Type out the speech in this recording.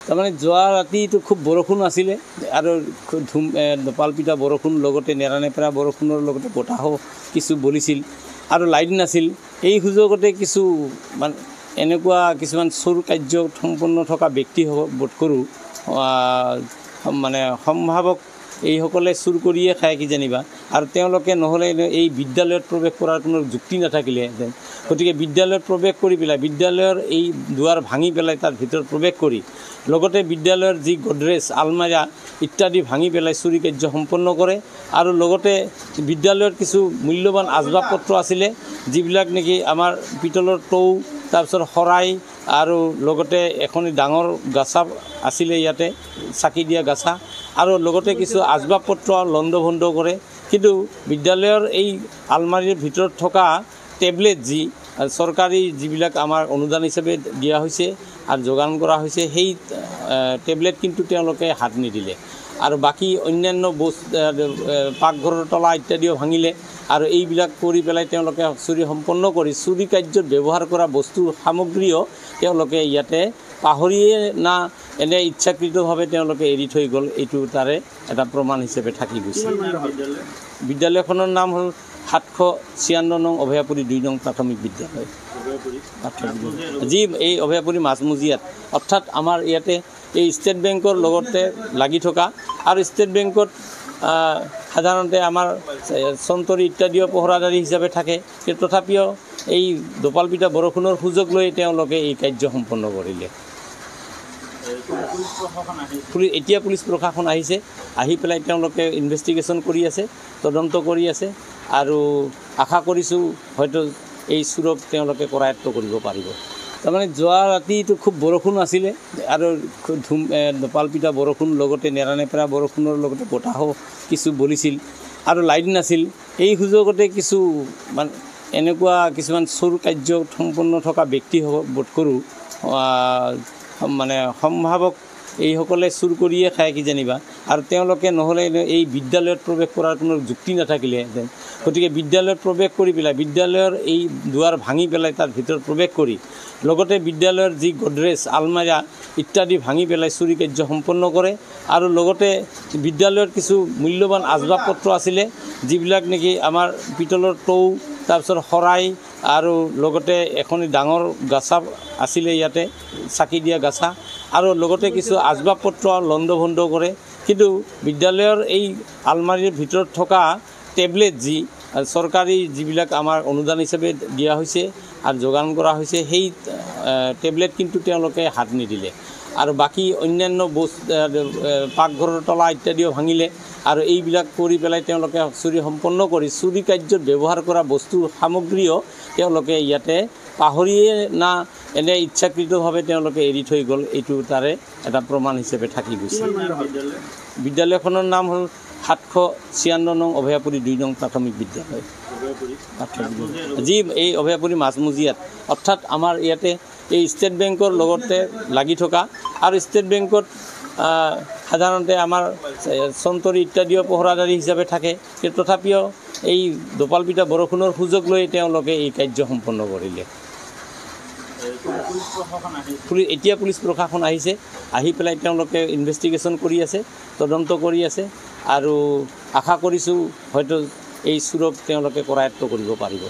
তাৰমানে যোৱা ৰাতিটো খুব বৰষুণ আছিলে আৰু পালপিটা বৰষুণ লগতে নেৰানেপেৰা বৰষুণৰ লগতে বতাহো কিছু বলিছিল আৰু লাইট নাছিল। এই সুযোগতে কিছু মানে এনেকুৱা কিছুমান চোৰ কাৰ্য সম্পন্ন থকা ব্যক্তি বোধ কৰোঁ মানে সম্ভাৱক এইসকলে চুৰ কৰিয়ে খায় কিজানিবা আৰু তেওঁলোকে নহ'লে এই বিদ্যালয়ত প্ৰৱেশ কৰাৰ কোনো যুক্তি নাথাকিলেহেঁতেন। গতিকে বিদ্যালয়ত প্ৰৱেশ কৰি পেলাই বিদ্যালয়ৰ এই দুৱাৰ ভাঙি পেলাই তাৰ ভিতৰত প্ৰৱেশ কৰি লগতে বিদ্যালয়ৰ যি গডৰেজ আলমাৰা ইত্যাদি ভাঙি পেলাই চুৰি কাৰ্য সম্পন্ন কৰে আৰু লগতে বিদ্যালয়ৰ কিছু মূল্যৱান আচবাব পত্ৰ আছিলে যিবিলাক নেকি আমাৰ পিতলৰ টৌ তাৰপিছত শৰাই আৰু লগতে এখনি ডাঙৰ গাছা আছিলে ইয়াতে চাকি দিয়া গাছা আৰু লগতে কিছু আচবাব পত্ৰ লণ্ড ভণ্ড কৰে। কিন্তু বিদ্যালয়ৰ এই আলমাৰীৰ ভিতৰত থকা টেবলেট যি চৰকাৰী যিবিলাক আমাৰ অনুদান হিচাপে দিয়া হৈছে আৰু যোগান কৰা হৈছে সেই টেবলেট কিন্তু তেওঁলোকে হাত নিদিলে আৰু বাকী অন্যান্য পাকঘৰৰ তলা ইত্যাদিও ভাঙিলে আৰু এইবিলাক কৰি পেলাই তেওঁলোকে চুৰি সম্পন্ন কৰি চুৰি কাৰ্যত ব্যৱহাৰ কৰা বস্তু সামগ্ৰীও তেওঁলোকে ইয়াতে পাহৰিয়ে না এনে ইচ্ছাকৃতভাৱে তেওঁলোকে এৰি থৈ গ'ল। এইটো তাৰে এটা প্ৰমাণ হিচাপে থাকি গৈছে। বিদ্যালয়খনৰ নাম হ'ল 796 নং অভয়াপুৰী 2 নং প্ৰাথমিক বিদ্যালয়। যি এই অভয়াপুৰী মাজমজিয়াত অৰ্থাৎ আমাৰ ইয়াতে এই ষ্টেট বেংকৰ লগতে লাগি থকা আৰু ষ্টেট বেংকত সাধাৰণতে আমাৰ চন্তৰী ইত্যাদিও পহৰাদাৰী হিচাপে থাকে। কিন্তু তথাপিও এই দোপালপিটা বৰষুণৰ সুযোগ লৈ তেওঁলোকে এই কাৰ্য সম্পন্ন কৰিলে। এতিয়া পুলিচ প্ৰশাসন আহিছে, আহি পেলাই তেওঁলোকে ইনভেষ্টিগেশ্যন কৰি আছে, তদন্ত কৰি আছে আৰু আশা কৰিছোঁ হয়তো এই চুৰক তেওঁলোকে কৰায়ত্ব কৰিব পাৰিব। তাৰমানে যোৱা ৰাতিটো খুব বৰষুণ আছিলে আৰু পালপিটা বৰষুণ লগতে নেৰানেপেৰা বৰষুণৰ লগতে বতাহো কিছু বলিছিল আৰু লাইট নাছিল। এই সুযোগতে কিছু মানে এনেকুৱা কিছুমান চোৰ কাৰ্য সম্পন্ন থকা ব্যক্তি বোধ কৰোঁ মানে সম্ভাৱক এইসকলে চুৰ কৰিয়ে খায় কিজানিবা আৰু তেওঁলোকে নহ'লে এই বিদ্যালয়ত প্ৰৱেশ কৰাৰ কোনো যুক্তি নাথাকিলেহেঁতেন। গতিকে বিদ্যালয়ত প্ৰৱেশ কৰি পেলাই বিদ্যালয়ৰ এই দুৱাৰ ভাঙি পেলাই তাৰ ভিতৰত প্ৰৱেশ কৰি লগতে বিদ্যালয়ৰ যি গডৰেজ আলমাৰা ইত্যাদি ভাঙি পেলাই চুৰি কাৰ্য সম্পন্ন কৰে আৰু লগতে বিদ্যালয়ৰ কিছু মূল্যৱান আচবাব পত্ৰ আছিলে যিবিলাক নেকি আমাৰ পিতলৰ টৌ তাৰপিছত শৰাই আৰু লগতে এখনি ডাঙৰ গাছা আছিলে ইয়াতে চাকি দিয়া গাছা আৰু লগতে কিছু আচবাব পত্ৰ লণ্ড ভণ্ড কৰে। কিন্তু বিদ্যালয়ৰ এই আলমাৰীৰ ভিতৰত থকা টেবলেট যি চৰকাৰী যিবিলাক আমাৰ অনুদান হিচাপে দিয়া হৈছে আৰু যোগান কৰা হৈছে সেই টেবলেট কিন্তু তেওঁলোকে হাত নিদিলে আৰু বাকী অন্যান্য পাকঘৰৰ তলা ইত্যাদিও ভাঙিলে আৰু এইবিলাক কৰি পেলাই তেওঁলোকে চুৰি সম্পন্ন কৰি চুৰি কাৰ্যত ব্যৱহাৰ কৰা বস্তু সামগ্ৰীও তেওঁলোকে ইয়াতে পাহৰিয়ে না এনে ইচ্ছাকৃতভাৱে তেওঁলোকে এৰি থৈ গ'ল। এইটো তাৰে এটা প্ৰমাণ হিচাপে থাকি গৈছে। বিদ্যালয়খনৰ নাম হ'ল 796 নং অভয়াপুৰী 2 নং প্ৰাথমিক বিদ্যালয়। যি এই অভয়াপুৰী মাজমজিয়াত অৰ্থাৎ আমাৰ ইয়াতে এই ষ্টেট বেংকৰ লগতে লাগি থকা আৰু ষ্টেট বেংকত সাধাৰণতে আমাৰ চন্তৰী ইত্যাদিও পহৰাদাৰী হিচাপে থাকে। কিন্তু তথাপিও এই দোপালপিটা বৰষুণৰ সুযোগ লৈ তেওঁলোকে এই কাৰ্য সম্পন্ন কৰিলে। এতিয়া পুলিচ প্ৰশাসন আহিছে, আহি পেলাই তেওঁলোকে ইনভেষ্টিগেশ্যন কৰি আছে, তদন্ত কৰি আছে আৰু আশা কৰিছোঁ হয়তো এই চুৰক তেওঁলোকে কৰায়ত্ব কৰিব পাৰিব।